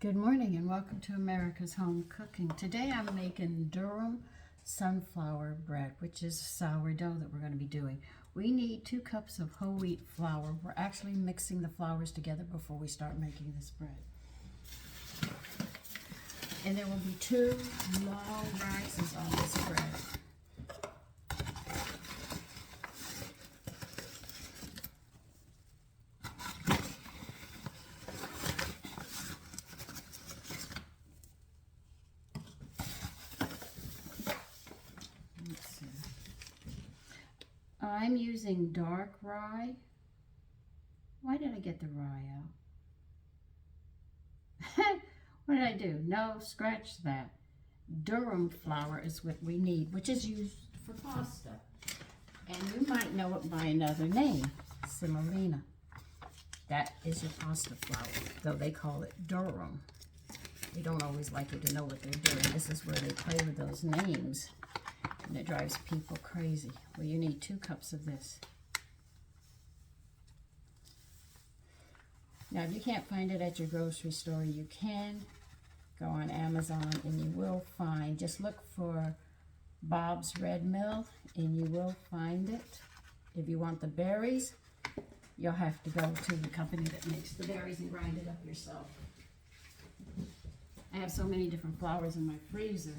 Good morning and welcome to America's Home Cooking. Today I'm making Durum Sunflower Bread, which is sourdough that we're going to be doing. We need 2 cups of whole wheat flour. We're actually mixing the flours together before we start making this bread. And there will be 2 long rises on this bread. I'm using dark rye. Why did I get the rye out? What did I do? No, scratch that. Durum flour is what we need, which is used for pasta. And you might know it by another name, semolina. That is your pasta flour, though they call it durum. We don't always like you to know what they're doing. This is where they play with those names. And it drives people crazy. Well, you need 2 cups of this. Now, if you can't find it at your grocery store, you can go on Amazon and you will find, just look for Bob's Red Mill and you will find it. If you want the berries, you'll have to go to the company that makes the berries and grind it up yourself. I have so many different flours in my freezer.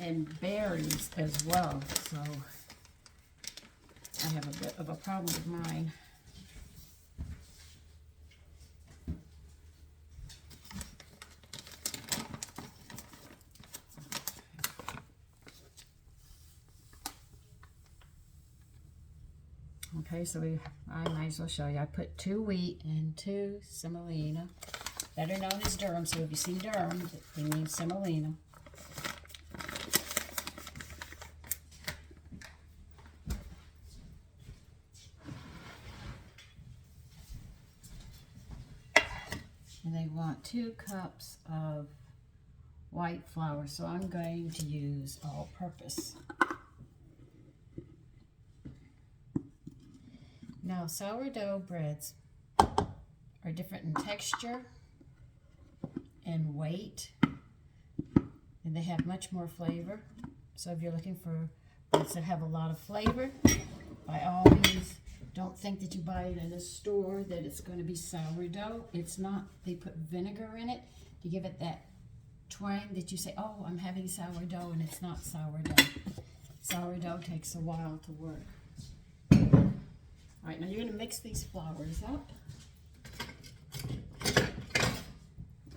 And berries as well, so I have a bit of a problem with mine. Okay, so I might as well show you. I put 2 wheat and 2 semolina, better known as durum. So if you see durum, it means semolina. And they want 2 cups of white flour, so I'm going to use all-purpose. Now, sourdough breads are different in texture and weight, and they have much more flavor. So if you're looking for breads that have a lot of flavor, by all means, don't think that you buy it in a store that it's going to be sourdough. It's not. They put vinegar in it to give it that twang that you say, oh, I'm having sourdough, and it's not sourdough. Sourdough takes a while to work. All right, now you're going to mix these flours up.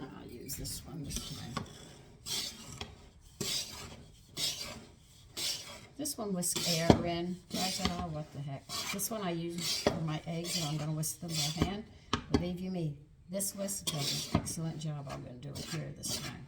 I'll use this one this time. This one whisk air in. I said, oh, what the heck. This one I use for my eggs, and I'm going to whisk them by hand. Believe you me, this whisk does an excellent job. I'm going to do it here this time.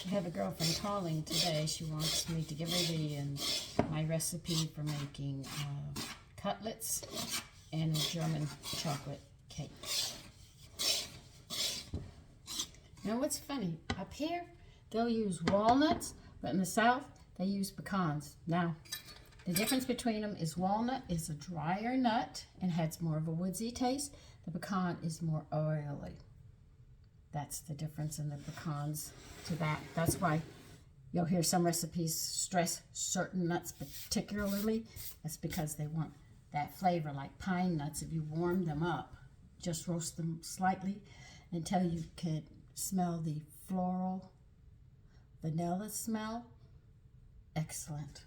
I have a girlfriend calling today. She wants me to give her my recipe for making cutlets and a German chocolate cake. You know what's funny? Up here, they'll use walnuts, but in the South, they use pecans. Now, the difference between them is walnut is a drier nut and has more of a woodsy taste. The pecan is more oily. That's the difference in the pecans to that. That's why you'll hear some recipes stress certain nuts particularly. That's because they want that flavor, like pine nuts. If you warm them up, just roast them slightly until you can smell the floral vanilla smell. Excellent.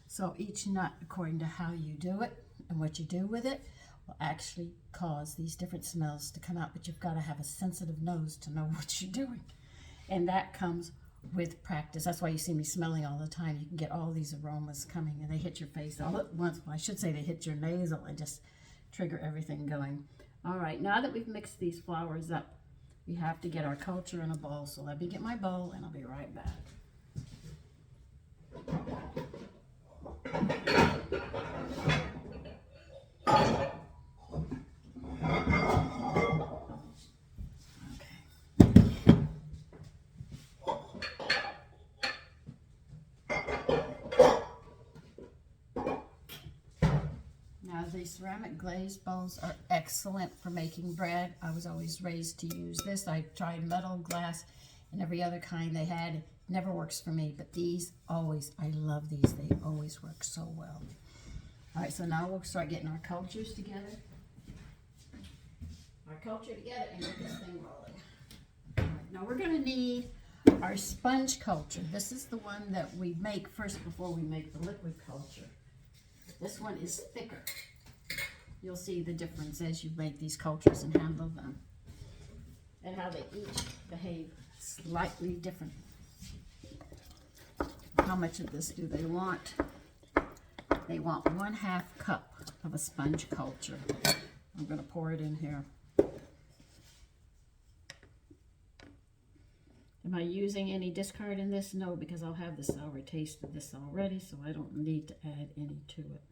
So each nut, according to how you do it and what you do with it, will actually cause these different smells to come out, but you've got to have a sensitive nose to know what you're doing. And that comes with practice. That's why you see me smelling all the time. You can get all these aromas coming, and they hit your face all at once. Well, I should say they hit your nasal and just trigger everything going. All right, now that we've mixed these flours up, we have to get our culture in a bowl. So let me get my bowl, and I'll be right back. These ceramic glazed bowls are excellent for making bread. I was always raised to use this. I tried metal, glass, and every other kind they had. It never works for me, but these always, I love these. They always work so well. All right, so now we'll start getting our cultures together. Our culture together and get this thing rolling. All right, now we're gonna need our sponge culture. This is the one that we make first before we make the liquid culture. This one is thicker. You'll see the difference as you make these cultures and handle them, and how they each behave slightly different. How much of this do they want? They want 1/2 cup of a sponge culture. I'm going to pour it in here. Am I using any discard in this? No, because I'll have the sour taste of this already, so I don't need to add any to it.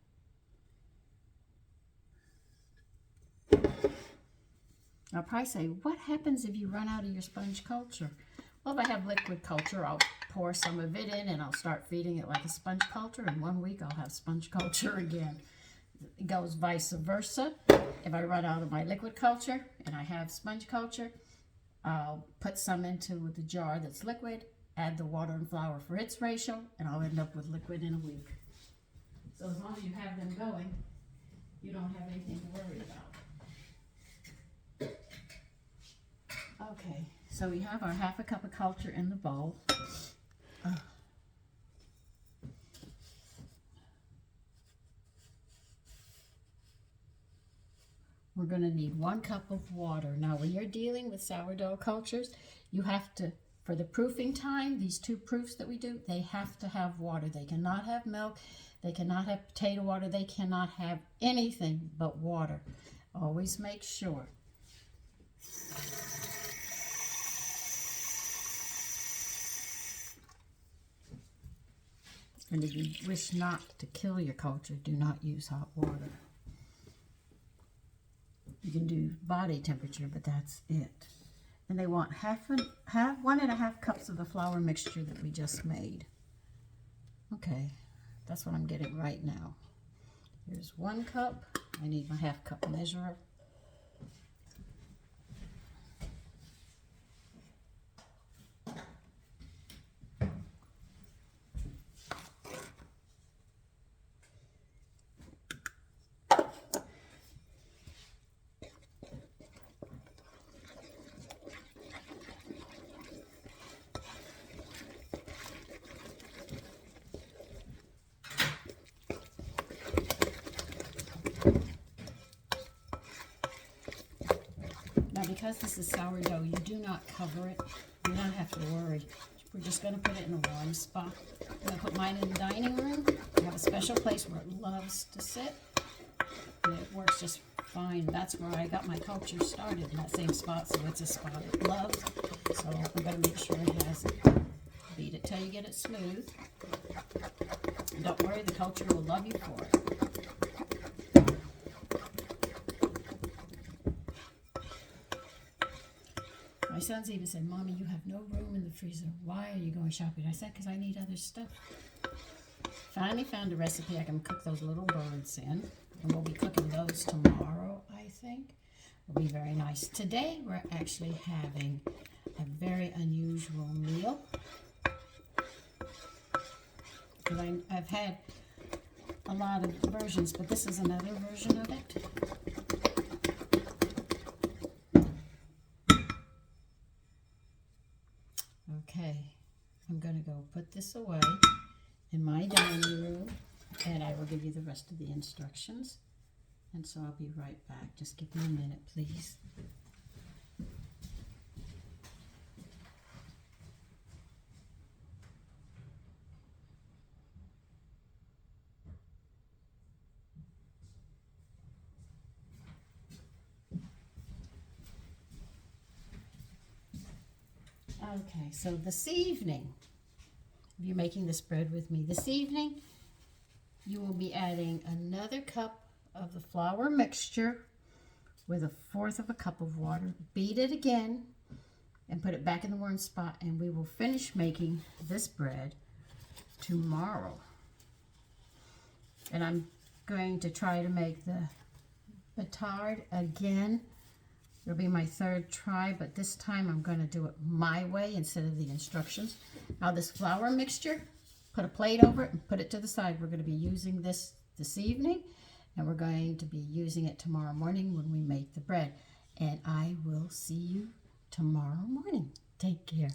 I'll probably say, what happens if you run out of your sponge culture? Well, if I have liquid culture, I'll pour some of it in and I'll start feeding it like a sponge culture. In 1 week, I'll have sponge culture again. It goes vice versa. If I run out of my liquid culture and I have sponge culture, I'll put some into the jar that's liquid, add the water and flour for its ratio, and I'll end up with liquid in a week. So as long as you have them going, you don't have anything to worry about. Okay, so we have our 1/2 cup of culture in the bowl. We're going to need 1 cup of water. Now, when you're dealing with sourdough cultures, you have to, for the proofing time, these 2 proofs that we do, they have to have water. They cannot have milk. They cannot have potato water. They cannot have anything but water. Always make sure. And if you wish not to kill your culture, do not use hot water. You can do body temperature, but that's it. And they want 1.5 cups of the flour mixture that we just made. Okay, that's what I'm getting right now. Here's 1 cup. I need my 1/2 cup measurer. Now, because this is sourdough, you do not cover it. You don't have to worry. We're just going to put it in a warm spot. I'm going to put mine in the dining room. I have a special place where it loves to sit. And it works just fine. That's where I got my culture started, in that same spot, so it's a spot it loves. So I'm going to make sure it has it. Beat it till you get it smooth. And don't worry, the culture will love you for it. My sons even said, Mommy, you have no room in the freezer. Why are you going shopping? I said, because I need other stuff. Finally found a recipe I can cook those little birds in. And we'll be cooking those tomorrow, I think. It'll be very nice. Today, we're actually having a very unusual meal. Because I've had a lot of versions, but this is another version of it. Okay, I'm going to go put this away in my dining room, and I will give you the rest of the instructions. And so I'll be right back. Just give me a minute, please. Okay, so this evening, if you're making this bread with me, this evening you will be adding another cup of the flour mixture with 1/4 cup of water. Beat it again and put it back in the warm spot, and we will finish making this bread tomorrow. And I'm going to try to make the batard again. It'll be my third try, but this time I'm going to do it my way instead of the instructions. Now this flour mixture, put a plate over it and put it to the side. We're going to be using this evening, and we're going to be using it tomorrow morning when we make the bread. And I will see you tomorrow morning. Take care.